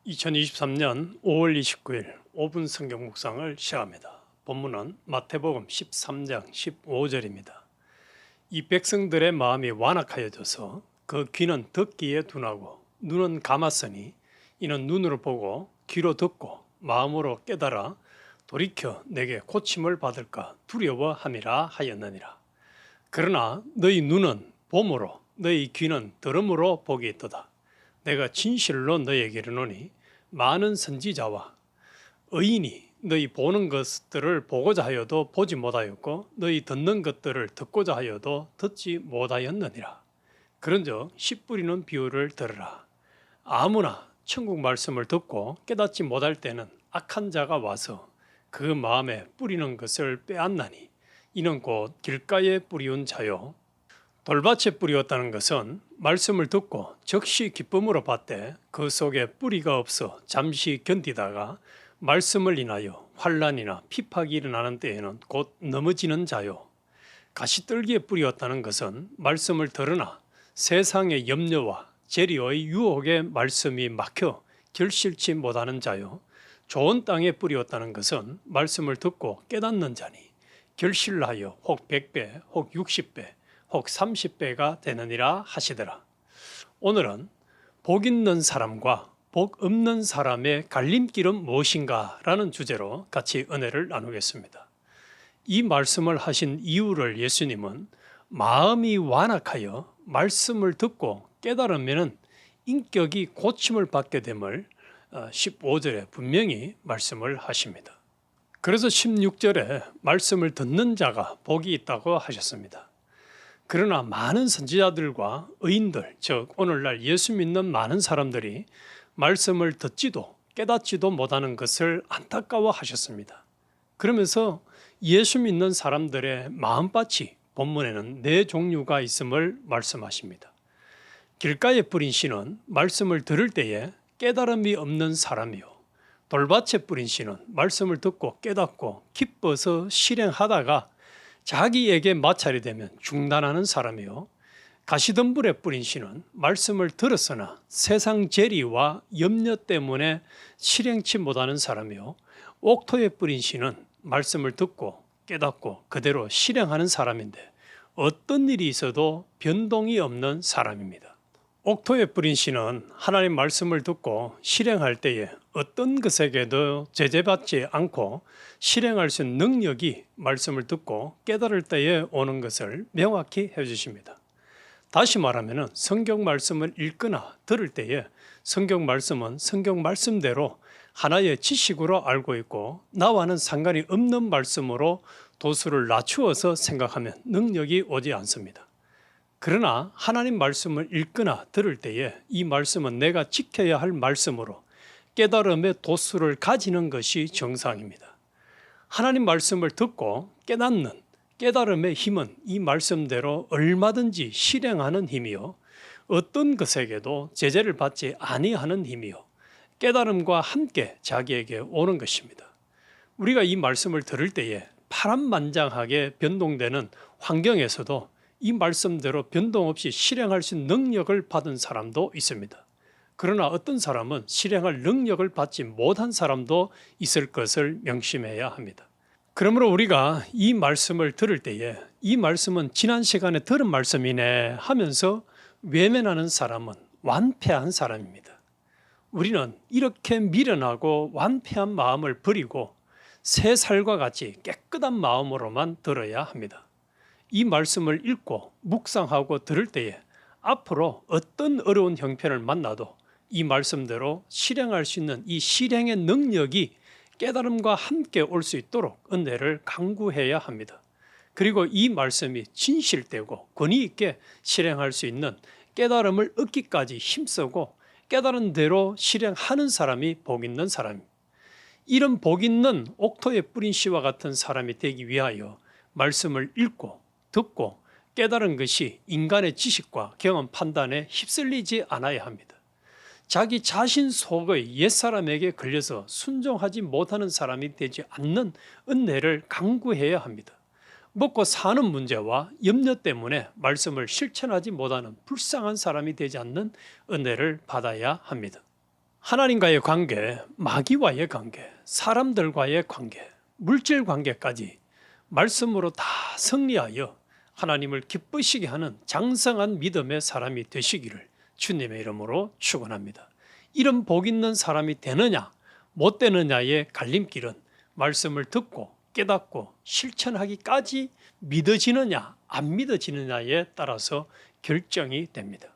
2023년 5월 29일 5분 성경 묵상을 시작합니다. 본문은 마태복음 13장 15절입니다. 이 백성들의 마음이 완악하여져서 그 귀는 듣기에 둔하고 눈은 감았으니 이는 눈으로 보고 귀로 듣고 마음으로 깨달아 돌이켜 내게 고침을 받을까 두려워함이라 하였느니라. 그러나 너희 눈은 봄으로 너희 귀는 들음으로 복이 있도다. 내가 진실로 너희에게 이르노니 많은 선지자와 의인이 너희 보는 것들을 보고자 하여도 보지 못하였고 너희 듣는 것들을 듣고자 하여도 듣지 못하였느니라. 그런즉 씨 뿌리는 비유를 들으라. 아무나 천국 말씀을 듣고 깨닫지 못할 때는 악한 자가 와서 그 마음에 뿌리는 것을 빼앗나니 이는 곧 길가에 뿌리운 자요 돌밭에 뿌리었다는 것은 말씀을 듣고 즉시 기쁨으로 받되 그 속에 뿌리가 없어 잠시 견디다가 말씀을 인하여 환난이나 핍박이 일어나는 때에는 곧 넘어지는 자요. 가시떨기에 뿌리었다는 것은 말씀을 들으나 세상의 염려와 재리의 유혹에 말씀이 막혀 결실치 못하는 자요. 좋은 땅에 뿌리었다는 것은 말씀을 듣고 깨닫는 자니 결실하여 혹 100배 혹 60배 혹 30배가 되느니라 하시더라. 오늘은 복 있는 사람과 복 없는 사람의 갈림길은 무엇인가 라는 주제로 같이 은혜를 나누겠습니다. 이 말씀을 하신 이유를 예수님은 마음이 완악하여 말씀을 듣고 깨달으면 인격이 고침을 받게 됨을 15절에 분명히 말씀을 하십니다. 그래서 16절에 말씀을 듣는 자가 복이 있다고 하셨습니다. 그러나 많은 선지자들과 의인들, 즉 오늘날 예수 믿는 많은 사람들이 말씀을 듣지도 깨닫지도 못하는 것을 안타까워하셨습니다. 그러면서 예수 믿는 사람들의 마음밭이 본문에는 네 종류가 있음을 말씀하십니다. 길가에 뿌린 씨는 말씀을 들을 때에 깨달음이 없는 사람이요, 돌밭에 뿌린 씨는 말씀을 듣고 깨닫고 기뻐서 실행하다가 자기에게 마찰이 되면 중단하는 사람이요, 가시덤불에 뿌린 씨는 말씀을 들었으나 세상 재리와 염려 때문에 실행치 못하는 사람이요, 옥토에 뿌린 씨는 말씀을 듣고 깨닫고 그대로 실행하는 사람인데 어떤 일이 있어도 변동이 없는 사람입니다. 옥토에 뿌린 씨는 하나님 말씀을 듣고 실행할 때에 어떤 것에게도 제재받지 않고 실행할 수 있는 능력이 말씀을 듣고 깨달을 때에 오는 것을 명확히 해주십니다. 다시 말하면 성경 말씀을 읽거나 들을 때에 성경 말씀은 성경 말씀대로 하나의 지식으로 알고 있고 나와는 상관이 없는 말씀으로 도수를 낮추어서 생각하면 능력이 오지 않습니다. 그러나 하나님 말씀을 읽거나 들을 때에 이 말씀은 내가 지켜야 할 말씀으로 깨달음의 도수를 가지는 것이 정상입니다. 하나님 말씀을 듣고 깨닫는 깨달음의 힘은 이 말씀대로 얼마든지 실행하는 힘이요, 어떤 것에게도 제재를 받지 아니하는 힘이요, 깨달음과 함께 자기에게 오는 것입니다. 우리가 이 말씀을 들을 때에 파란만장하게 변동되는 환경에서도 이 말씀대로 변동 없이 실행할 수 있는 능력을 받은 사람도 있습니다. 그러나 어떤 사람은 실행할 능력을 받지 못한 사람도 있을 것을 명심해야 합니다. 그러므로 우리가 이 말씀을 들을 때에 이 말씀은 지난 시간에 들은 말씀이네 하면서 외면하는 사람은 완패한 사람입니다. 우리는 이렇게 미련하고 완패한 마음을 버리고 새 살과 같이 깨끗한 마음으로만 들어야 합니다. 이 말씀을 읽고 묵상하고 들을 때에 앞으로 어떤 어려운 형편을 만나도 이 말씀대로 실행할 수 있는 이 실행의 능력이 깨달음과 함께 올 수 있도록 은혜를 강구해야 합니다. 그리고 이 말씀이 진실되고 권위 있게 실행할 수 있는 깨달음을 얻기까지 힘쓰고 깨달은 대로 실행하는 사람이 복 있는 사람입니다. 이런 복 있는 옥토에 뿌린 씨와 같은 사람이 되기 위하여 말씀을 읽고 듣고 깨달은 것이 인간의 지식과 경험 판단에 휩쓸리지 않아야 합니다. 자기 자신 속의 옛사람에게 걸려서 순종하지 못하는 사람이 되지 않는 은혜를 강구해야 합니다. 먹고 사는 문제와 염려 때문에 말씀을 실천하지 못하는 불쌍한 사람이 되지 않는 은혜를 받아야 합니다. 하나님과의 관계, 마귀와의 관계, 사람들과의 관계, 물질 관계까지 말씀으로 다 승리하여 하나님을 기쁘시게 하는 장성한 믿음의 사람이 되시기를 주님의 이름으로 축원합니다. 이런 복 있는 사람이 되느냐 못 되느냐의 갈림길은 말씀을 듣고 깨닫고 실천하기까지 믿어지느냐 안 믿어지느냐에 따라서 결정이 됩니다.